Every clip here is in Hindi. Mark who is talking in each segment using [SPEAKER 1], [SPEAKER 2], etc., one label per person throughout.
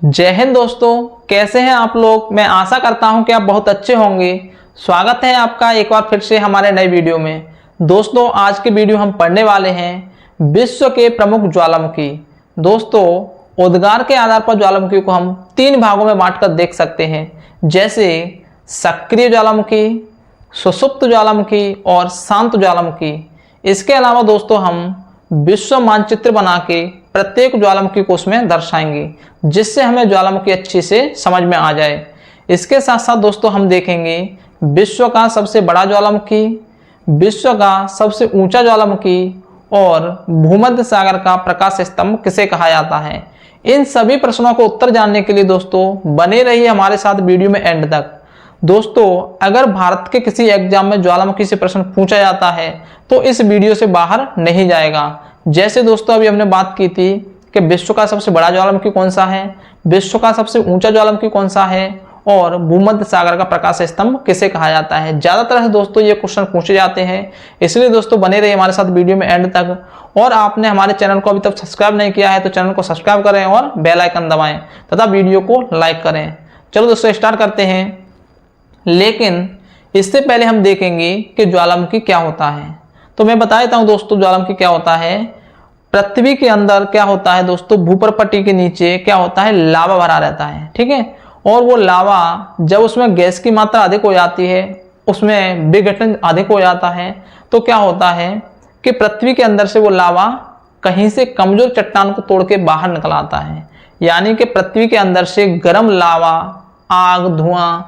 [SPEAKER 1] जय हिंद दोस्तों, कैसे हैं आप लोग। मैं आशा करता हूं कि आप बहुत अच्छे होंगे। स्वागत है आपका एक बार फिर से हमारे नए वीडियो में। दोस्तों, आज के वीडियो हम पढ़ने वाले हैं विश्व के प्रमुख ज्वालामुखी। दोस्तों, उद्गार के आधार पर ज्वालामुखी को हम 3 भागों में बांटकर देख सकते हैं, जैसे सक्रिय ज्वालामुखी, सुषुप्त ज्वालामुखी और शांत ज्वालामुखी। इसके अलावा दोस्तों, हम विश्व मानचित्र बना के प्रत्येक ज्वालामुखी को उसमें दर्शाएंगे, जिससे हमें ज्वालामुखी अच्छी से समझ में आ जाए। इसके साथ साथ दोस्तों, हम देखेंगे विश्व का सबसे बड़ा ज्वालामुखी, विश्व का सबसे ऊंचा ज्वालामुखी और भूमध्य सागर का प्रकाश स्तंभ किसे कहा जाता है। इन सभी प्रश्नों को उत्तर जानने के लिए दोस्तों बने रहिए हमारे साथ वीडियो में एंड तक। दोस्तों, अगर भारत के किसी एग्जाम में ज्वालामुखी से प्रश्न पूछा जाता है तो इस वीडियो से बाहर नहीं जाएगा। जैसे दोस्तों अभी हमने बात की थी कि विश्व का सबसे बड़ा ज्वालामुखी कौन सा है, विश्व का सबसे ऊंचा ज्वालामुखी कौन सा है और भूमध्य सागर का प्रकाश स्तंभ किसे कहा जाता है। ज्यादातर से दोस्तों ये क्वेश्चन पूछे जाते हैं, इसलिए दोस्तों बने रहिए हमारे साथ वीडियो में एंड तक। और आपने हमारे चैनल को अभी तक सब्सक्राइब नहीं किया है तो चैनल को सब्सक्राइब करें और बेल आइकन दबाएं तथा वीडियो को लाइक करें। चलो दोस्तों स्टार्ट करते हैं, लेकिन इससे पहले हम देखेंगे कि ज्वालामुखी क्या होता है। तो मैं बता देता हूं दोस्तों ज्वालामुखी क्या होता है। पृथ्वी के अंदर क्या होता है दोस्तों, भूपर पट्टी के नीचे क्या होता है, लावा भरा रहता है, ठीक है। और वो लावा जब उसमें गैस की मात्रा अधिक हो जाती है, उसमें विघटन अधिक हो जाता है, तो क्या होता है कि पृथ्वी के अंदर से वो लावा कहीं से कमजोर चट्टान को तोड़ के बाहर निकल आता है। यानी कि पृथ्वी के अंदर से गर्म लावा, आग, धुआं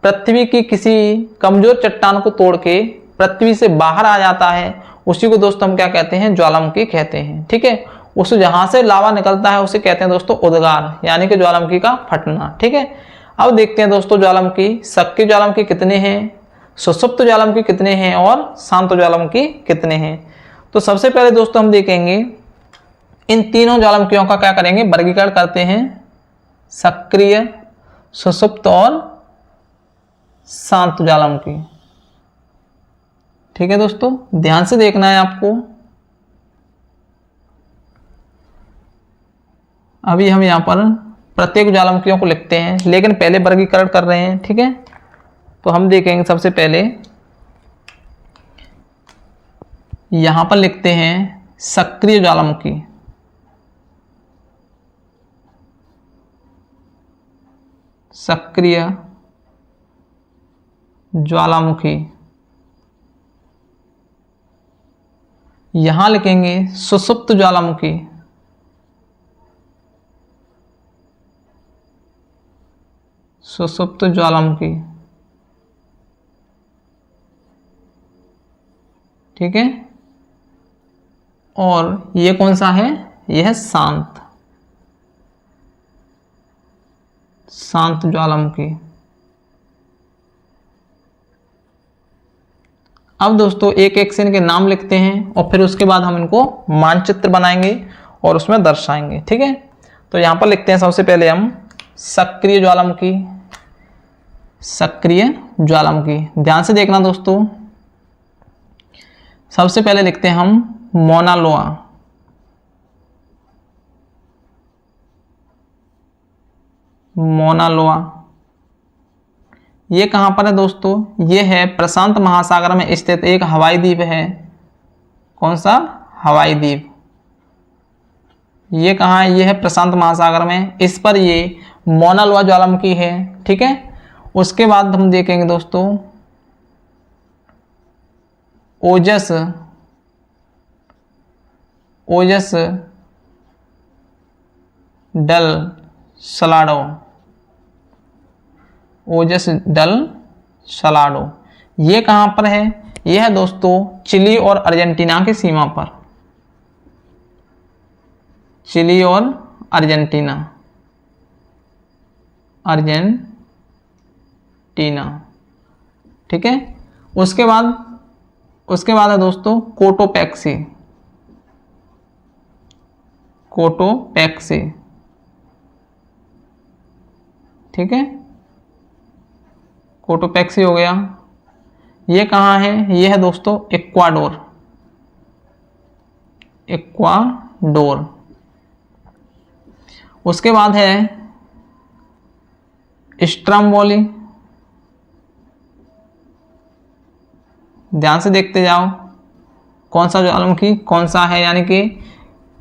[SPEAKER 1] पृथ्वी की किसी कमजोर चट्टान को तोड़ के पृथ्वी से बाहर आ जाता है। उसी को दोस्तों हम क्या कहते हैं, ज्वालामुखी कहते हैं, ठीक है। उस जहां से लावा निकलता है उसे कहते हैं दोस्तों उद्गार, यानी कि ज्वालामुखी का फटना, ठीक है। अब देखते हैं दोस्तों ज्वालामुखी, सक्रिय ज्वालामुखी कितने हैं, सुषुप्त ज्वालामुखी कितने हैं और शांत ज्वालामुखी कितने हैं। तो सबसे पहले दोस्तों हम देखेंगे इन तीनों ज्वालामुखियों का क्या करेंगे, वर्गीकरण करते हैं, सक्रिय, सुषुप्त और शांत ज्वालामुखी, ठीक है। दोस्तों ध्यान से देखना है आपको। अभी हम यहां पर प्रत्येक ज्वालामुखियों को लिखते हैं, लेकिन पहले वर्गीकरण कर रहे हैं, ठीक है। तो हम देखेंगे सबसे पहले यहां पर लिखते हैं सक्रिय ज्वालामुखी। सक्रिय ज्वालामुखी। यहां लिखेंगे सुषुप्त ज्वालामुखी। सुषुप्त ज्वालामुखी, ठीक है। और ये कौन सा है, यह है शांत, शांत ज्वालामुखी। अब दोस्तों एक एक से इनके नाम लिखते हैं और फिर उसके बाद हम इनको मानचित्र बनाएंगे और उसमें दर्शाएंगे, ठीक है। तो यहां पर लिखते हैं सबसे पहले हम सक्रिय ज्वालामुखी। सक्रिय ज्वालामुखी, ध्यान से देखना दोस्तों। सबसे पहले लिखते हैं हम मौना लोआ। मौना लोआ, ये कहां पर है दोस्तों, ये है प्रशांत महासागर में स्थित एक हवाई द्वीप है। कौन सा, हवाई द्वीप। ये कहां है, ये है प्रशांत महासागर में। इस पर ये मौना लोआ ज्वालामुखी है, ठीक है। उसके बाद हम देखेंगे दोस्तों ओजस। ओजस डल सलाडो। ओजस डल सलाडो, ये कहां पर है, यह है दोस्तों चिली और अर्जेंटीना की सीमा पर। चिली और अर्जेंटीना, अर्जेंटीना, ठीक है। उसके बाद है दोस्तों कोटोपैक्सी। कोटोपैक्सी, ठीक है। कोटोपैक्सी हो गया। ये कहाँ है, ये है दोस्तों इक्वाडोर। इक्वाडोर। उसके बाद है स्ट्रम्बोली, ध्यान से देखते जाओ कौन सा ज्वालामुखी कौन सा है, यानी कि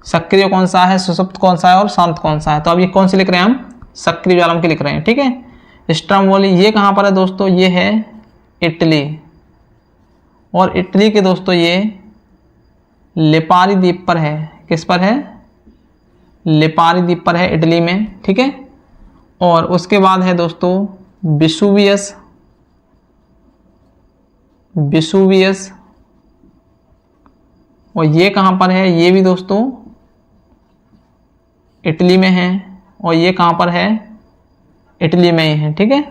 [SPEAKER 1] सक्रिय कौन सा है, सुषुप्त कौन सा है और शांत कौन सा है। तो अब ये कौन से लिख रहे हैं हम, सक्रिय ज्वालामुखी लिख रहे हैं। ठीक है, स्ट्रम्बोली ये कहाँ पर है दोस्तों, ये है इटली, और इटली के दोस्तों ये लिपारी द्वीप पर है। किस पर है, लिपारी द्वीप पर है इटली में। ठीक है, और उसके बाद है दोस्तों विसुवियस, विसुवियस, और ये कहाँ पर है, ये भी दोस्तों इटली में है, और ये कहाँ पर है, इटली में ही है। ठीक है,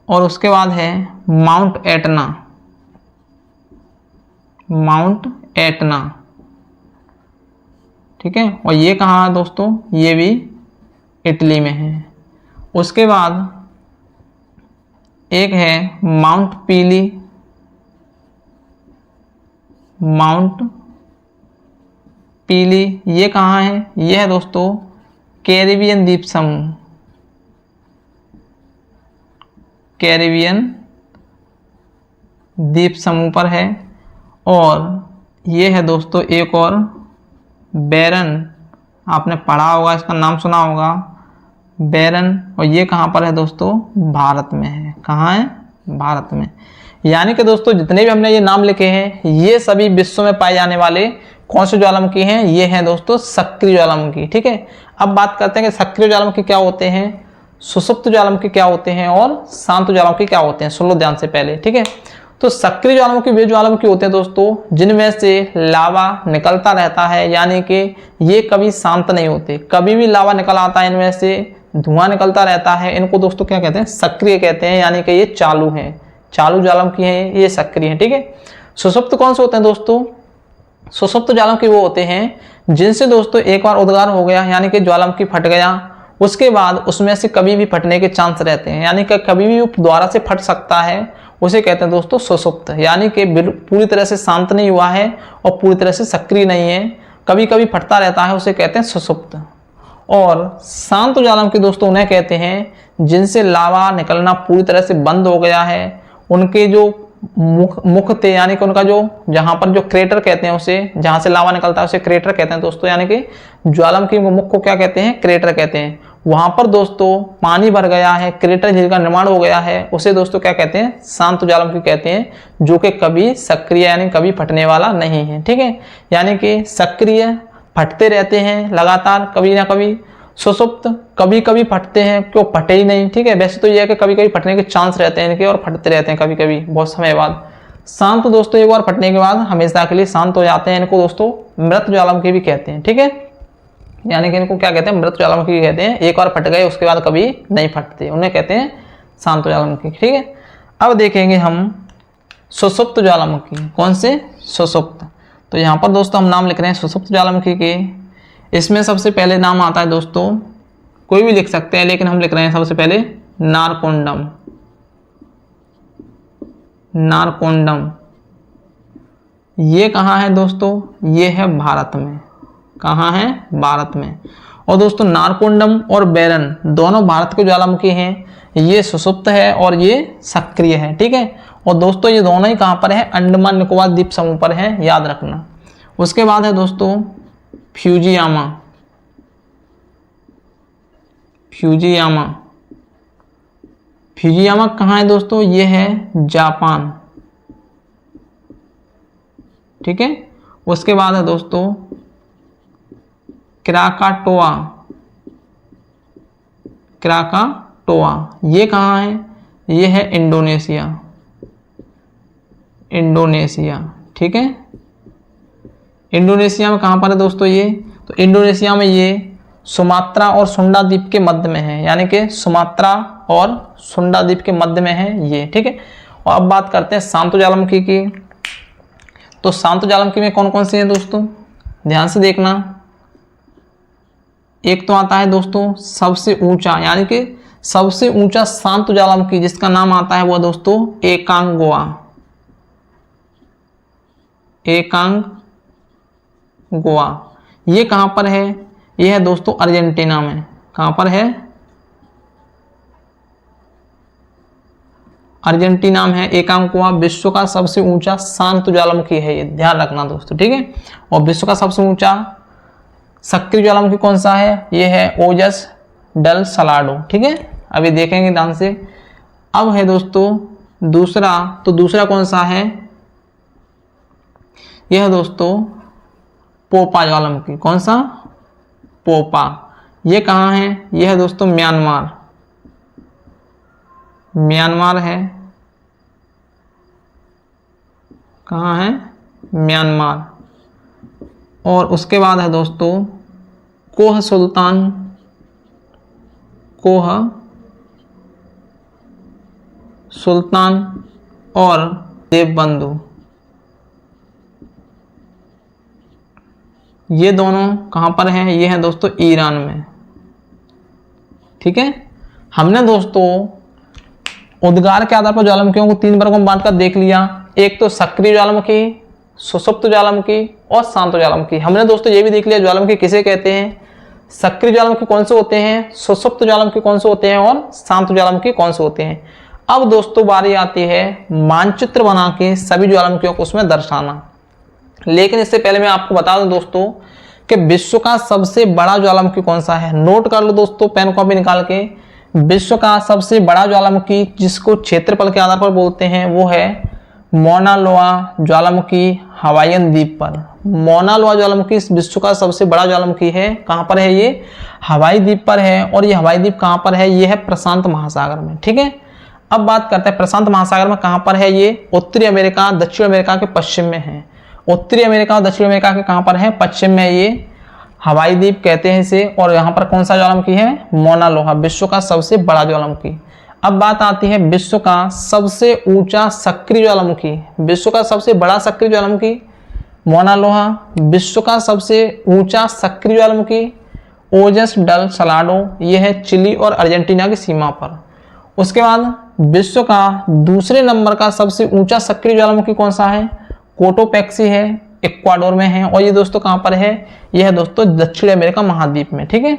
[SPEAKER 1] और उसके बाद है माउंट एटना, माउंट एटना। ठीक है, और ये कहाँ है दोस्तों, ये भी इटली में है। उसके बाद एक है माउंट पीली, माउंट पीली ये कहाँ है, ये है दोस्तों कैरिबियन द्वीप समूह, कैरिबियन द्वीप समूह पर है। और ये है दोस्तों एक और बैरन, आपने पढ़ा होगा, इसका नाम सुना होगा बैरन, और ये कहाँ पर है दोस्तों, भारत में है। कहाँ है, भारत में। यानी कि दोस्तों जितने भी हमने ये नाम लिखे हैं ये सभी विश्व में पाए जाने वाले कौन से ज्वालामुखी हैं, ये हैं दोस्तों सक्रिय ज्वालामुखी। ठीक है, अब बात करते हैं कि सक्रिय ज्वालामुखी क्या होते हैं, सुषुप्त ज्वालामुखी क्या होते हैं और शांत ज्वालामुखी क्या होते हैं। सुन लो ध्यान से पहले। ठीक है, तो सक्रिय ज्वालामुखी वे ज्वालामुखी होते हैं दोस्तों जिनमें से लावा निकलता रहता है, यानी कि ये कभी शांत नहीं होते, कभी भी लावा निकल आता है, इनमें से धुआं निकलता रहता है। इनको दोस्तों क्या कहते हैं, सक्रिय कहते हैं, यानी कि ये चालू हैं, चालू ज्वालामुखी हैं, ये सक्रिय हैं। ठीक है, सुषुप्त कौन से होते हैं दोस्तों, सुषुप्त ज्वालामुखी वो होते हैं जिनसे दोस्तों एक बार उद्गार हो गया, यानी कि ज्वालामुखी फट गया, उसके बाद उसमें से कभी भी फटने के चांस रहते हैं, यानी कि कभी भी दोबारा से फट सकता है, उसे कहते हैं दोस्तों सुषुप्त। यानी कि पूरी तरह से शांत नहीं हुआ है और पूरी तरह से सक्रिय नहीं है, कभी कभी फटता रहता है, उसे कहते हैं सुषुप्त। और शांत ज्वालामुखी दोस्तों उन्हें कहते हैं जिनसे लावा निकलना पूरी तरह से बंद हो गया है, उनके जो मुख थे, यानी कि उनका जो जहां पर जो क्रेटर कहते हैं उसे, जहां से लावा निकलता है उसे क्रेटर कहते हैं दोस्तों, यानी कि ज्वालामुखी मुख को क्या कहते हैं, क्रेटर कहते हैं। वहां पर दोस्तों पानी भर गया है, क्रेटर झील का निर्माण हो गया है, उसे दोस्तों क्या कहते हैं, शांत ज्वालामुखी कहते हैं, जो कि कभी सक्रिय यानी कभी फटने वाला नहीं है। ठीक है, यानी कि सक्रिय फटते रहते हैं लगातार कभी ना कभी, सुषुप्त कभी कभी फटते हैं, क्यों फटे ही नहीं। ठीक है, वैसे तो यह है कि कभी कभी फटने के चांस रहते हैं इनके और फटते रहते हैं कभी कभी बहुत समय बाद। शांत दोस्तों एक बार फटने के बाद हमेशा के लिए शांत हो जाते हैं, इनको दोस्तों मृत ज्वालामुखी भी कहते हैं। ठीक है, यानी कि इनको क्या कहते हैं, मृत ज्वालामुखी कहते हैं, एक बार फट गए उसके बाद कभी नहीं फटते, उन्हें कहते हैं शांत ज्वालामुखी। ठीक है, अब देखेंगे हम सुषुप्त ज्वालामुखी, कौन से, सुषुप्त। तो यहाँ पर दोस्तों हम नाम लिख रहे हैं सुषुप्त ज्वालामुखी के। इसमें सबसे पहले नाम आता है दोस्तों, कोई भी लिख सकते हैं, लेकिन हम लिख रहे हैं सबसे पहले नारकोंडम, नारकोंडम। ये कहाँ है दोस्तों, ये है भारत में। कहाँ है, भारत में। और दोस्तों नारकोंडम और बैरन दोनों भारत के ज्वालामुखी हैं, ये सुषुप्त है और ये सक्रिय है। ठीक है, और दोस्तों ये दोनों ही कहाँ पर है, अंडमान निकोबार द्वीप समूह पर है, याद रखना। उसके बाद है दोस्तों फ्यूजियामा, फ्यूजियामा, फ्यूजियामा कहाँ है दोस्तों, ये है जापान। ठीक है, उसके बाद है दोस्तों क्राकाटोआ, क्राकाटोआ ये कहाँ है, ये है इंडोनेशिया, इंडोनेशिया। ठीक है, इंडोनेशिया में कहाँ पर है दोस्तों ये, तो इंडोनेशिया में ये सुमात्रा और सुंडा द्वीप के मध्य में है, यानी कि सुमात्रा और सुंडा द्वीप के मध्य में है ये। ठीक है, और अब बात करते हैं शांत ज्वालामुखी की। तो शांत ज्वालामुखी में कौन कौन से हैं दोस्तों, ध्यान से देखना। एक तो आता है दोस्तों सबसे ऊंचा, यानी कि सबसे ऊंचा शांत ज्वालामुखी जिसका नाम आता है वो दोस्तों एकांगुआ, एकांगुआ। ये कहाँ पर है, ये है दोस्तों अर्जेंटीना में। कहाँ पर है, अर्जेंटीना में है एकांकुआ। विश्व का सबसे ऊंचा शांत ज्वालामुखी है ये, ध्यान रखना दोस्तों, ठीक है। और विश्व का सबसे ऊंचा सक्रिय ज्वालामुखी कौन सा है, ये है ओजस डल सलाडो, ठीक है। अभी देखेंगे ध्यान से। अब है दोस्तों दूसरा, तो दूसरा कौन सा है, यह है दोस्तों पोपा ज्वालामुखी। कौन सा, पोपा। ये कहाँ है, यह है दोस्तों म्यांमार, म्यांमार है। कहाँ है, म्यांमार। और उसके बाद है दोस्तों कोह सुल्तान, कोह सुल्तान और देवबंधु, ये दोनों कहाँ पर हैं, ये हैं दोस्तों ईरान में, ठीक है। हमने दोस्तों उद्गार के आधार पर ज्वालामुखियों को 3 वर्गों में बांटकर देख लिया। एक तो सक्रिय ज्वालामुखी, सुषुप्त ज्वालामुखी और शांत ज्वालामुखी। हमने दोस्तों ये भी देख लिया ज्वालामुखी किसे कहते हैं, सक्रिय ज्वालामुखी कौन से होते हैं, सुषुप्त ज्वालामुखी कौन से होते हैं और शांत ज्वालामुखी कौन से होते हैं। अब दोस्तों बारी आती है मानचित्र बना के सभी ज्वालामुखियों को उसमें दर्शाना। लेकिन इससे पहले मैं आपको बता दूं दोस्तों कि विश्व का सबसे बड़ा ज्वालामुखी कौन सा है। नोट कर लो दोस्तों पेन कॉपी निकाल के। विश्व का सबसे बड़ा ज्वालामुखी जिसको क्षेत्रफल के आधार पर बोलते हैं वो है मौना लोआ ज्वालामुखी हवाईयन द्वीप पर। मौना लोआ ज्वालामुखी विश्व का सबसे बड़ा ज्वालामुखी है। कहाँ पर है ये, हवाई द्वीप पर है। और ये हवाई द्वीप कहाँ पर है, ये है प्रशांत महासागर में, ठीक है। अब बात करते हैं प्रशांत महासागर में कहाँ पर है ये, उत्तरी अमेरिका दक्षिण अमेरिका के पश्चिम में है। उत्तरी अमेरिका और दक्षिण अमेरिका के कहाँ पर है, पश्चिम में ये हवाई द्वीप कहते हैं इसे। और यहाँ पर कौन सा ज्वालामुखी है, मौना लोहा, विश्व का सबसे बड़ा ज्वालामुखी। अब बात आती है विश्व का सबसे ऊंचा सक्रिय ज्वालामुखी। विश्व का सबसे बड़ा सक्रिय ज्वालामुखी मौना लोहा, विश्व का सबसे ऊंचा सक्रिय ज्वालामुखी ओजस डल सलाडो, यह है चिली और अर्जेंटीना की सीमा पर। उसके बाद विश्व का दूसरे नंबर का सबसे ऊंचा सक्रिय ज्वालामुखी कौन सा है, कोटोपैक्सी है, इक्वाडोर में है। और ये दोस्तों कहाँ पर है, यह है दोस्तों दक्षिण अमेरिका महाद्वीप में, ठीक है।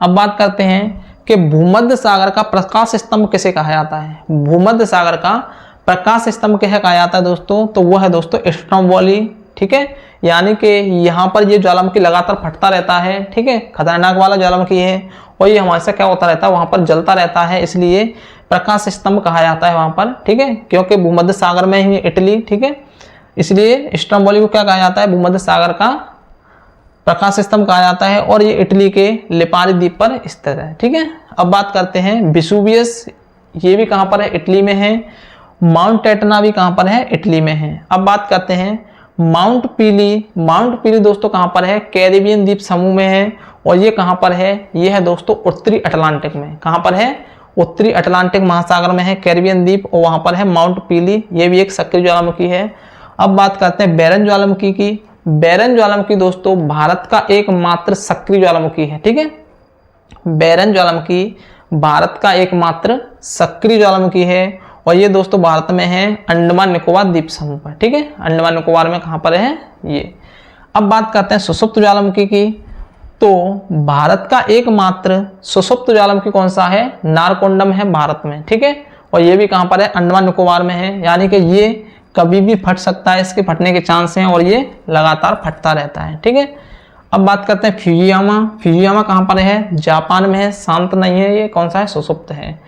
[SPEAKER 1] अब बात करते हैं कि भूमध्य सागर का प्रकाश स्तंभ किसे कहा जाता है। भूमध्य सागर का प्रकाश स्तंभ किसे कहा जाता है दोस्तों, तो वह है दोस्तों स्ट्रोम्बोली, ठीक है। यानी कि यहाँ पर ये ज्वालामुखी लगातार फटता रहता है, ठीक है, खतरनाक वाला ज्वालामुखी है। और ये हमारे से क्या होता रहता है, वहां पर जलता रहता है, इसलिए प्रकाश स्तंभ कहा जाता है वहां पर, ठीक है। क्योंकि भूमध्य सागर में ही इटली, ठीक है, इसलिए स्ट्रोम्बोली को क्या कहा जाता है, भूमध्य सागर का प्रकाश स्तंभ कहा जाता है। और ये इटली के लिपारी द्वीप पर स्थित है, ठीक है। अब बात करते हैं विसुवियस, ये भी कहाँ पर है, इटली में है। माउंट एटना भी कहाँ पर है, इटली में है। अब बात करते हैं माउंट पीली। माउंट पीली दोस्तों कहाँ पर है, कैरिबियन द्वीप समूह में है। और ये कहाँ पर है, ये है दोस्तों उत्तरी अटलांटिक में। कहाँ पर है, उत्तरी अटलांटिक महासागर में है कैरिबियन द्वीप, और वहां पर है माउंट पीली, ये भी एक सक्रिय ज्वालामुखी है। अब बात करते हैं बैरन ज्वालामुखी की। बैरन ज्वालामुखी दोस्तों भारत का एकमात्र सक्रिय ज्वालामुखी है, ठीक है। बैरन ज्वालामुखी भारत का एकमात्र सक्रिय ज्वालामुखी है। और ये दोस्तों भारत में है अंडमान निकोबार द्वीप समूह पर, ठीक है। अंडमान निकोबार में कहाँ पर है ये। अब बात करते हैं सुषुप्त ज्वालामुखी की। तो भारत का एकमात्र सुषुप्त ज्वालामुखी कौन सा है, नारकोंडम है भारत में, ठीक है। और ये भी कहाँ पर है, अंडमान निकोबार में है। यानी कि ये कभी भी फट सकता है, इसके फटने के चांस हैं और ये लगातार फटता रहता है, ठीक है। अब बात करते हैं फ्यूजियामा। फ्यूजियामा कहाँ पर है, जापान में है, शांत नहीं है, ये कौन सा है, सुषुप्त है।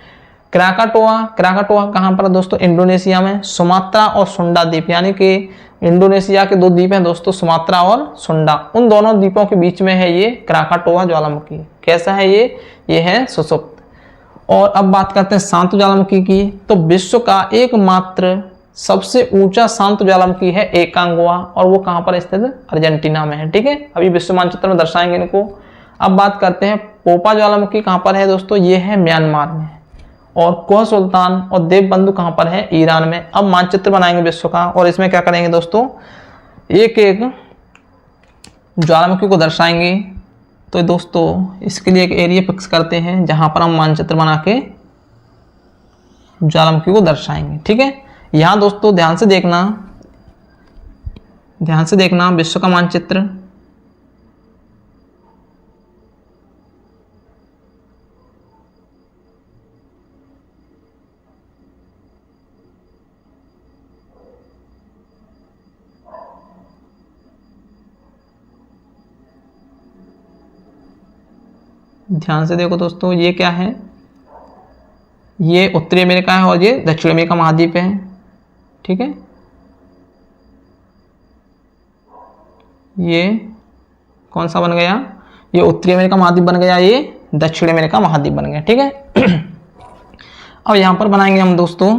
[SPEAKER 1] क्राकाटोआ, क्राकाटोआ कहाँ पर है दोस्तों, इंडोनेशिया में। सुमात्रा और सुंडा द्वीप, यानी कि इंडोनेशिया के 2 द्वीप हैं दोस्तों, सुमात्रा और सुंडा, उन दोनों द्वीपों के बीच में है ये क्राकाटोआ ज्वालामुखी। कैसा है ये है सुषुप्त। और अब बात करते हैं शांत ज्वालामुखी की। तो विश्व का एकमात्र सबसे ऊंचा शांत ज्वालामुखी है एकांगुआ, और वो कहाँ पर स्थित है, अर्जेंटीना में है, ठीक है। अभी विश्व मानचित्र में दर्शाएंगे इनको। अब बात करते हैं पोपा ज्वालामुखी कहाँ पर है दोस्तों, ये है म्यांमार में। और कोह सुल्तान और देवबंधु कहाँ पर है, ईरान में। अब मानचित्र बनाएंगे विश्व का, और इसमें क्या करेंगे दोस्तों, एक एक ज्वालामुखी को दर्शाएंगे। तो दोस्तों इसके लिए एक एरिया फिक्स करते हैं जहां पर हम मानचित्र बना के ज्वालामुखी को दर्शाएंगे, ठीक है। यहां दोस्तों ध्यान से देखना विश्व का मानचित्र। ध्यान से देखो दोस्तों, ये क्या है, ये उत्तरी अमेरिका है और ये दक्षिण अमेरिका महाद्वीप है। ठीक है, ये कौन सा बन गया, ये उत्तरी अमेरिका महाद्वीप बन गया, ये दक्षिण अमेरिका महाद्वीप बन गया। ठीक है, अब यहां पर बनाएंगे हम दोस्तों,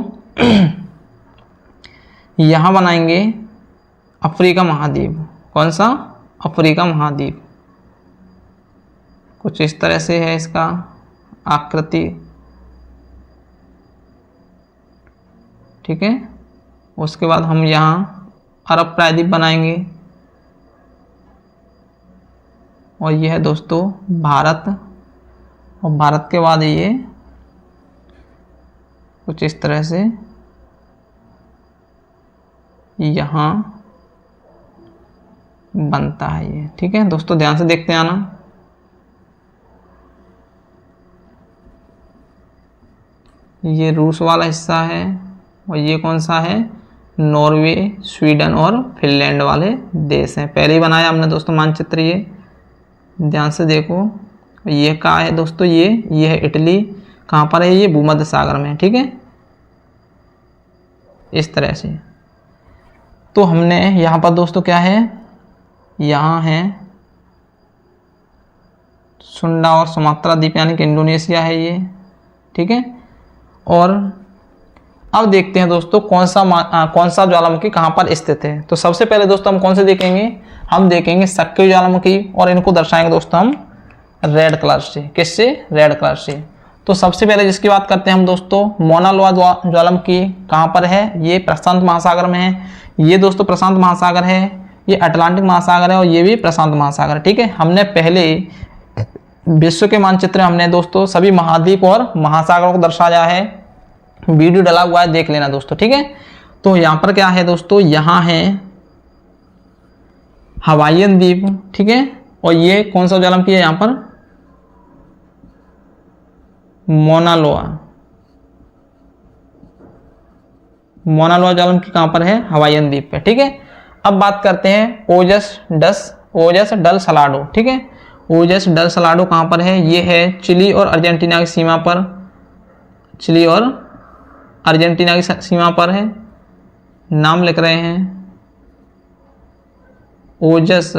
[SPEAKER 1] यहां बनाएंगे अफ्रीका महाद्वीप। कौन सा, अफ्रीका महाद्वीप। कुछ इस तरह से है इसका आकृति। ठीक है, उसके बाद हम यहां अरब प्रायद्वीप बनाएंगे और यह है दोस्तों भारत, और भारत के बाद ये कुछ इस तरह से यहाँ बनता है ये। ठीक है दोस्तों, ध्यान से देखते आना। ये रूस वाला हिस्सा है और ये कौन सा है, नॉर्वे, स्वीडन और फिनलैंड वाले देश हैं। पहले ही बनाया हमने दोस्तों मानचित्र, ये ध्यान से देखो। ये कहाँ है दोस्तों, ये है इटली। कहाँ पर है, ये भूमध्य सागर में। ठीक है, इस तरह से। तो हमने यहाँ पर दोस्तों क्या है, यहाँ है सुंडा और सुमात्रा द्वीप यानी कि इंडोनेशिया है ये। ठीक है, और अब देखते हैं दोस्तों कौन सा ज्वालामुखी कहाँ पर स्थित है। तो सबसे पहले दोस्तों हम कौन से देखेंगे, हम देखेंगे सक्रिय ज्वालामुखी, और इनको दर्शाएंगे दोस्तों हम रेड कलर से। किससे, रेड कलर से। तो सबसे पहले जिसकी बात करते हैं हम दोस्तों, मौना लोआ ज्वालामुखी कहाँ पर है, ये प्रशांत महासागर में है। ये दोस्तों प्रशांत महासागर है, ये अटलांटिक महासागर है और ये भी प्रशांत महासागर है। ठीक है, हमने पहले विश्व के मानचित्र में हमने दोस्तों सभी महाद्वीप और महासागरों को दर्शाया है, वीडियो डला हुआ है, देख लेना दोस्तों। ठीक है, तो यहाँ पर क्या है दोस्तों, यहाँ है हवाईयन द्वीप। ठीक है, और ये कौन सा ज्वालामुखी है, यहाँ पर मौना लोआ ज्वालामुखी कहाँ पर है, हवाईयन द्वीप पे। ठीक है, अब बात करते हैं ओजस डल सलाडो। ठीक है, ओजस डल सलाडो कहाँ पर है, ये है चिली और अर्जेंटीना की सीमा पर, चिली और अर्जेंटीना की सीमा पर है। नाम लिख रहे हैं ओजस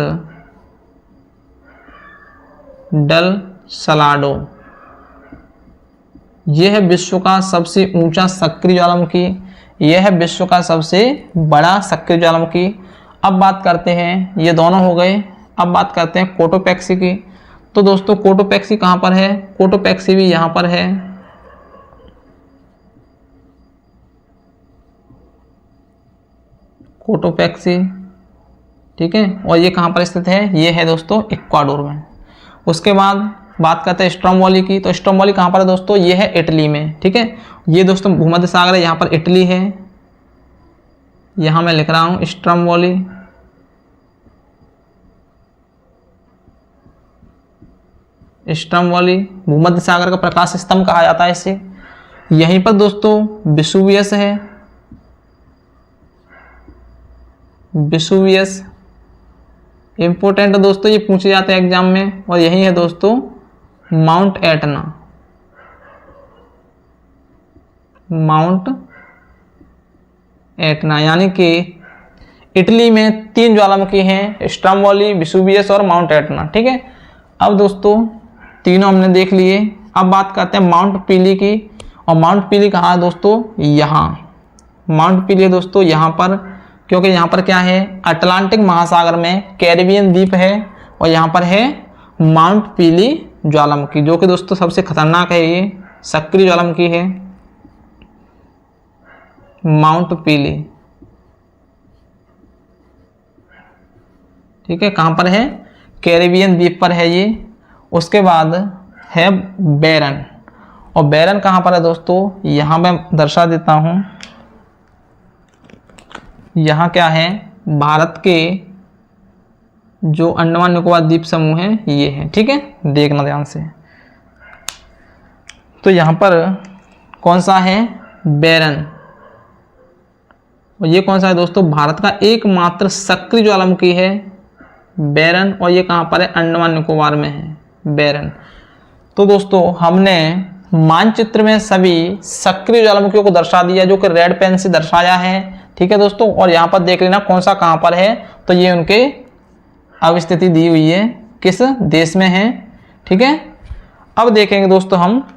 [SPEAKER 1] डल सलाडो। यह है विश्व का सबसे ऊंचा सक्रिय ज्वालामुखी, यह है विश्व का सबसे बड़ा सक्रिय ज्वालामुखी। अब बात करते हैं, ये दोनों हो गए। अब बात करते हैं कोटोपैक्सी की। तो दोस्तों कोटोपैक्सी कहाँ पर है, कोटोपैक्सी भी यहाँ पर है। कोटोपैक्सी, ठीक है, और ये कहाँ पर स्थित है, ये है दोस्तों इक्वाडोर में। उसके बाद बात करते हैं स्ट्रोमबोली की। तो स्ट्रोमबोली कहाँ पर है दोस्तों, ये है इटली में। ठीक है, ये दोस्तों भूमध्य सागर है, यहाँ पर इटली है। यहाँ मैं लिख रहा हूँ स्ट्रोमबोली। स्ट्रोमबोली भूमध्य सागर का प्रकाश स्तंभ कहा जाता है इसे। यहीं पर दोस्तों वेसुवियस है, वेसुवियस इंपोर्टेंट दोस्तों, ये पूछे जाते हैं एग्जाम में। और यही है दोस्तों माउंट एटना, माउंट एटना, यानी कि इटली में 3 ज्वालामुखी हैं, स्ट्रोमबोली, वेसुवियस और माउंट एटना। ठीक है, अब दोस्तों तीनों हमने देख लिए। अब बात करते हैं माउंट पीली की। और माउंट पीली कहाँ है दोस्तों, यहाँ माउंट पीली है दोस्तों यहाँ पर, क्योंकि यहाँ पर क्या है, अटलांटिक महासागर में कैरिबियन द्वीप है और यहाँ पर है माउंट पीली ज्वालामुखी, जो कि दोस्तों सबसे खतरनाक है, ये सक्रिय ज्वालामुखी है माउंट पीली। ठीक है, कहाँ पर है, कैरिबियन द्वीप पर है ये। उसके बाद है बैरन, और बैरन कहाँ पर है दोस्तों, यहाँ मैं दर्शा देता हूँ। यहाँ क्या है, भारत के जो अंडमान निकोबार द्वीप समूह है ये है। ठीक है, देखना ध्यान से। तो यहाँ पर कौन सा है, बैरन, और ये कौन सा है दोस्तों, भारत का एकमात्र सक्रिय ज्वालामुखी है बैरन, और ये कहाँ पर है, अंडमान निकोबार में है बैरन। तो दोस्तों हमने मानचित्र में सभी सक्रिय ज्वालामुखियों को दर्शा दिया जो कि रेड पेन से दर्शाया है। ठीक है दोस्तों, और यहाँ पर देख लेना कौन सा कहाँ पर है, तो ये उनके अवस्थिति दी हुई है, किस देश में है। ठीक है, अब देखेंगे दोस्तों हम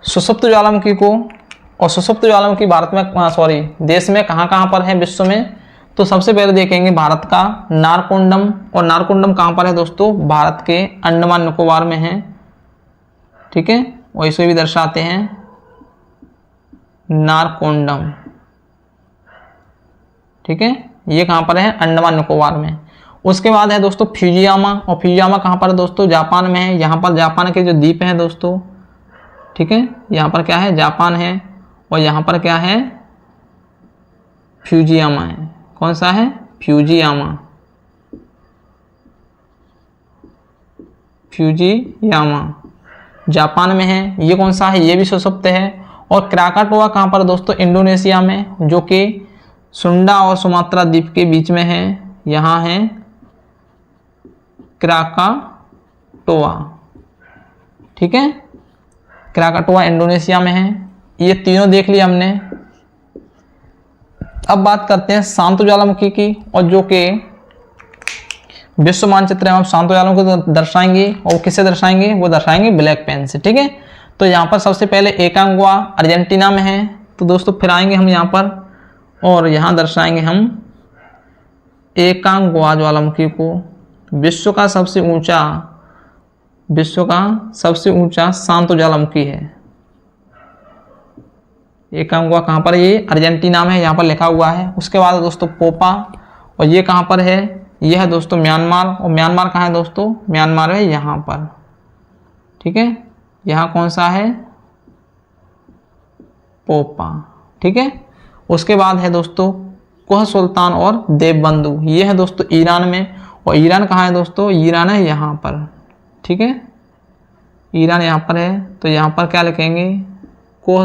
[SPEAKER 1] सुषुप्त ज्वालामुखी को, और सुषुप्त ज्वालामुखी भारत में देश में कहाँ कहाँ पर है विश्व में। तो सबसे पहले देखेंगे भारत का नारकोंडम, और नारकोंडम कहाँ पर है दोस्तों, भारत के अंडमान निकोबार में है। ठीक है, और इसे भी दर्शाते हैं नारकोंडम। ठीक है, ये कहाँ पर है, अंडमान निकोबार में। उसके बाद है दोस्तों फ्यूजियामा, और फ्यूजियामा कहाँ पर है दोस्तों, जापान में है। यहाँ पर जापान के जो द्वीप हैं दोस्तों, ठीक है, यहाँ पर क्या है, जापान है, और यहाँ पर क्या है, फ्यूजियामा है। कौन सा है, फ्यूजियामा, फ्यूजियामा जापान में है। ये कौन सा है, ये भी सुषुप्त है। और क्राकाटोआ कहाँ पर दोस्तों, इंडोनेशिया में, जो कि सुंडा और सुमात्रा द्वीप के बीच में है। यहाँ है क्राकाटोआ। ठीक है, क्राकाटोआ इंडोनेशिया में है। ये तीनों देख लिया हमने। अब बात करते हैं शांत ज्वालामुखी की, और जो कि विश्व मानचित्र में हम शांत ज्वालामुखी को दर्शाएंगे, और किससे दर्शाएंगे, वो दर्शाएंगे ब्लैक पेन से। ठीक है, तो यहाँ पर सबसे पहले एकांगुआ अर्जेंटीना में है। तो दोस्तों फिर आएंगे हम यहाँ पर, और यहाँ दर्शाएंगे हम एकांगुआ ज्वालामुखी को। विश्व का सबसे ऊंचा शांत ज्वालामुखी है। एकांगुआ कहाँ पर, ये अर्जेंटीना में है, यहाँ पर लिखा हुआ है। उसके बाद दोस्तों पोपा, और ये कहाँ पर है, ये है दोस्तों म्यांमार। और म्यांमार कहाँ है दोस्तों, म्यांमार है यहाँ पर। ठीक है, यहाँ कौन सा है, पोपा। ठीक है, उसके बाद है दोस्तों कोह सुल्तान और देवबंधु, ये है दोस्तों ईरान में। और ईरान कहाँ है दोस्तों, ईरान है यहाँ पर। ठीक है, ईरान यहाँ पर है, तो यहाँ पर क्या लिखेंगे, कोह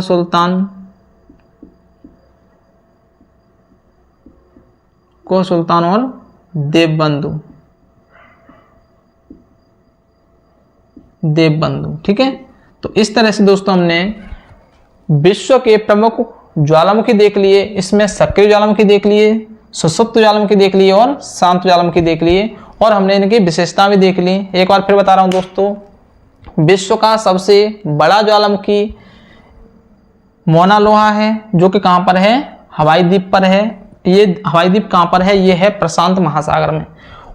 [SPEAKER 1] सुल्तान और देवबंधु। ठीक है, तो इस तरह से दोस्तों हमने विश्व के प्रमुख ज्वालामुखी देख लिए। इसमें सक्रिय ज्वालामुखी देख लिए, सुषुप्त ज्वालामुखी देख लिए, और शांत ज्वालामुखी देख लिए, और हमने इनकी विशेषता भी देख ली। एक बार फिर बता रहा हूं दोस्तों, विश्व का सबसे बड़ा ज्वालामुखी मौना लोहा है, जो कि कहाँ पर है, हवाई द्वीप पर है। ये हवाई द्वीप कहाँ पर है, ये है प्रशांत महासागर में।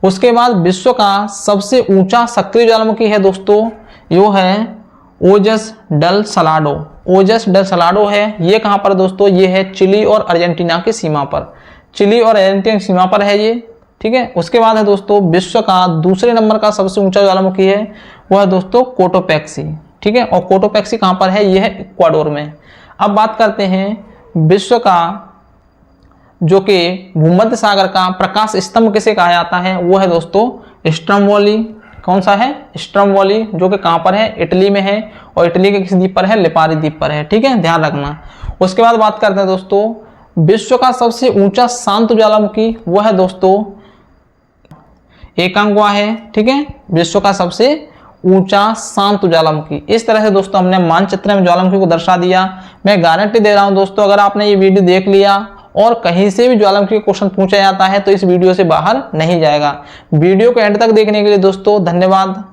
[SPEAKER 1] उसके बाद विश्व का सबसे ऊंचा सक्रिय ज्वालामुखी है दोस्तों, यो है ओजस डल सलाडो। ओजस डल सलाडो है, ये कहाँ पर दोस्तों, ये है चिली और अर्जेंटीना की सीमा पर। चिली और अर्जेंटीना की सीमा पर है ये। ठीक है, उसके बाद है दोस्तों विश्व का दूसरे नंबर का सबसे ऊंचा ज्वालामुखी है, वह है दोस्तों कोटोपैक्सी। ठीक है, और कोटोपैक्सी कहाँ पर है, ये है इक्वाडोर में। अब बात करते हैं विश्व का जो कि भूमध्य सागर का प्रकाश स्तंभ किसे कहा जाता है, वो है दोस्तों स्ट्रोमबोली। कौन सा है, स्ट्रोमबोली, जो कि कहाँ पर है, इटली में है, और इटली के किस द्वीप पर है, लिपारी द्वीप पर है। ठीक है, ध्यान रखना। उसके बाद बात करते हैं दोस्तों विश्व का सबसे ऊंचा शांत ज्वालामुखी, वो है दोस्तों एकांगुआ है। ठीक है, विश्व का सबसे ऊंचा शांत ज्वालामुखी। इस तरह से दोस्तों हमने मानचित्र में ज्वालामुखी को दर्शा दिया। मैं गारंटी दे रहा हूं दोस्तों, अगर आपने ये वीडियो देख लिया और कहीं से भी ज्वालामुखी क्वेश्चन पूछा जाता है तो इस वीडियो से बाहर नहीं जाएगा। वीडियो को एंड तक देखने के लिए दोस्तों धन्यवाद।